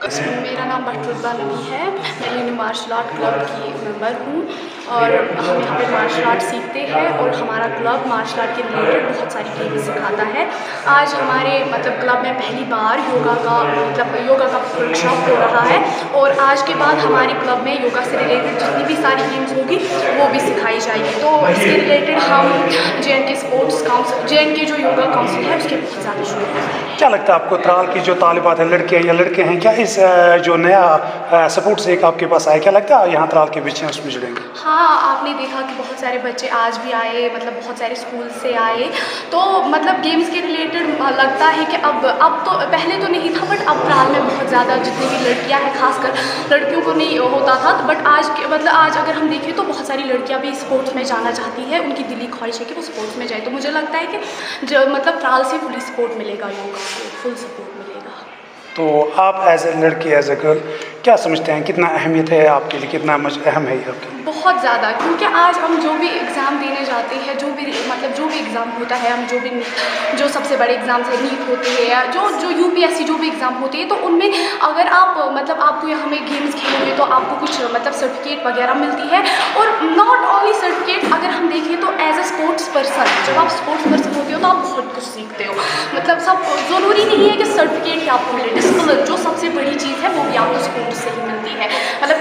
मेरा नाम बटरुल्बा नबी है। मैं यूनि मार्शल आर्ट क्लब की मेंबर हूँ और हम यहाँ पे मार्शल आर्ट सीखते हैं और हमारा क्लब मार्शल आर्ट के रिलेटेड बहुत सारी गेम्स सिखाता है। आज हमारे क्लब में पहली बार योगा का वर्कशॉप हो रहा है और आज के बाद हमारे क्लब में योगा से रिलेटेड जितनी भी सारी गेम्स होगी वो भी सिखाई जाएगी। तो इसके रिलेटेड हम JNK स्पोर्ट्स काउंसिल, JNK जो योगा काउंसिल है उसके बहुत ज़्यादा शुक्रिया हैं। क्या लगता है आपको त्राल की जो तालिबात है, लड़के या लड़के हैं, क्या इस जो नया सपोर्ट से एक आपके पास आया, क्या लगता है यहाँ त्राल के बच्चे हैं उसमें जुड़ेंगे? हाँ, आपने देखा कि बहुत सारे बच्चे आज भी आए, बहुत सारे स्कूल से आए। तो गेम्स के रिलेटेड लगता है कि अब तो पहले तो नहीं था, बट अब त्राल में बहुत ज़्यादा जितनी भी लड़कियां हैं, खासकर लड़कियों को नहीं होता था, बट आज अगर हम देखें तो बहुत सारी लड़कियां भी स्पोर्ट्स में जाना चाहती है। उनकी दिली ख्वाहिश है कि वो स्पोर्ट्स में जाए। तो मुझे लगता है कि जो त्राल से फुल सपोर्ट मिलेगा, योगा से फुल सपोर्ट मिलेगा। तो आप एज ए लड़की, एज ए गर्ल क्या समझते हैं, कितना अहमियत है आपके लिए, कितना अहम है ये आपके? बहुत ज़्यादा, क्योंकि आज हम जो भी एग्ज़ाम देने जाते हैं, जो भी एग्ज़ाम होता है, हम जो सबसे बड़े एग्ज़ाम्स है, नीट होते हैं या जो UPSC जो भी एग्ज़ाम होते हैं, तो उनमें अगर आप आपको यहाँ में गेम्स खेलोगे तो आपको कुछ सर्टिफिकेट वगैरह मिलती है। और नॉट ओनली सर्टिफिकेट, अगर हम देखें तो एज अ स्पोर्ट्स पर्सन, जब आप स्पोर्ट्स पर्सन होते हो तो आप बहुत कुछ सीखते हो। सब ज़रूरी नहीं है कि सर्टिफिकेट ही आपको मिले। डिसिप्लिन जो सबसे बड़ी चीज़ है वो भी आपको स्पोर्ट्स से ही मिलती है।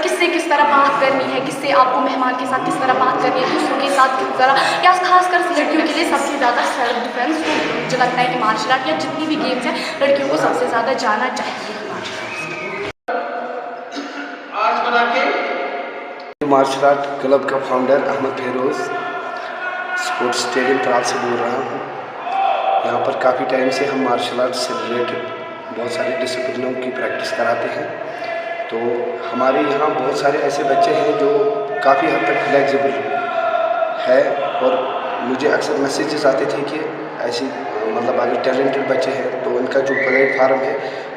किससे किस तरह बात करनी है, किससे आपको मेहमान के साथ किस तरह बात करनी है, दूसरों के साथ किस तरह, या खासकर लड़कियों के लिए सबसे ज़्यादा सेल्फ डिफेंस। तो मुझे लगता है कि मार्शल आर्ट या जितनी भी गेम्स हैं, लड़कियों को सबसे ज़्यादा जाना चाहिए मार्शल आर्ट क्लब का founder Ahmad Feroz sports stadium Tral से बोल रहा हूँ। यहाँ पर काफ़ी टाइम से हम मार्शल आर्ट से रिलेटेड बहुत सारे डिसिप्लिनों की प्रैक्टिस कराते हैं। तो हमारे यहाँ बहुत सारे ऐसे बच्चे हैं जो काफ़ी हद तक फ्लेक्सिबल है और मुझे अक्सर मैसेजेस आते थे कि ऐसी अगर टैलेंटेड बच्चे हैं तो उनका जो प्लेटफार्म है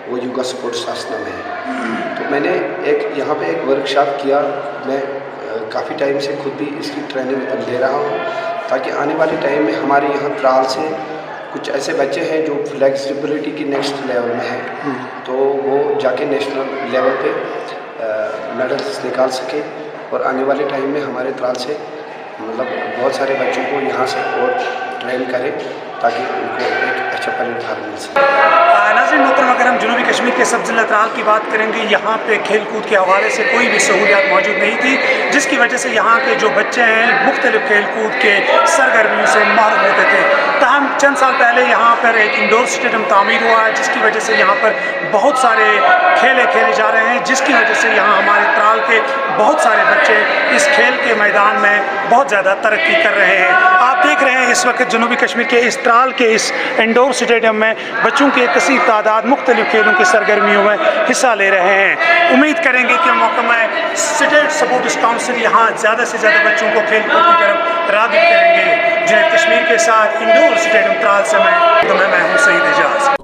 वो योगा स्पोर्ट्स आसना में है। तो मैंने यहाँ पे एक वर्कशॉप किया। मैं काफ़ी टाइम से खुद भी इसकी ट्रेनिंग ले रहा हूँ ताकि आने वाले टाइम में हमारे यहाँ त्राल से कुछ ऐसे बच्चे हैं जो फ्लेक्सिबिलिटी की नेक्स्ट लेवल में हैं, तो वो जाके नेशनल लेवल पे मेडल्स निकाल सके और आने वाले टाइम में हमारे त्राल से बहुत सारे बच्चों को यहाँ से और ट्रेन करें ताकि उनको एक अच्छा प्लेटफार्म मिल सके। नाज़रीन मोहतरम, अगर हम जनूबी कश्मीर के सब ज़िला त्राल की बात करेंगे, यहाँ पे खेल कूद के हवाले से कोई भी सहूलियात मौजूद नहीं थी, जिसकी वजह से यहाँ के जो बच्चे हैं मुख्तलिफ खेल कूद के सरगर्मियों से महरूम होते थे। तहम चंद साल पहले यहाँ पर एक इंडोर स्टेडियम तामीर हुआ है, जिसकी वजह से यहाँ पर बहुत सारे खेले जा रहे हैं, जिसकी वजह से यहाँ हमारे त्राल के बहुत सारे बच्चे इस खेल के मैदान में बहुत ज़्यादा तरक्की कर रहे हैं। आप देख रहे हैं इस वक्त जनूबी कश्मीर के इस त्राल के इस इंडोर स्टेडियम में बच्चों की एक कसीर तादाद मुख्तलिफ खेलों की सरगर्मियों में हिस्सा ले रहे हैं। उम्मीद करेंगे कि महकमा स्टेट सपोर्ट्स काउंसिल यहाँ ज़्यादा से ज़्यादा बच्चों को खेल कूद की तरफ राग़िब करेंगे। जुनैद कश्मीर के साथ इंडोर स्टेडियम त्राल से मैं हूँ सईद एजाज।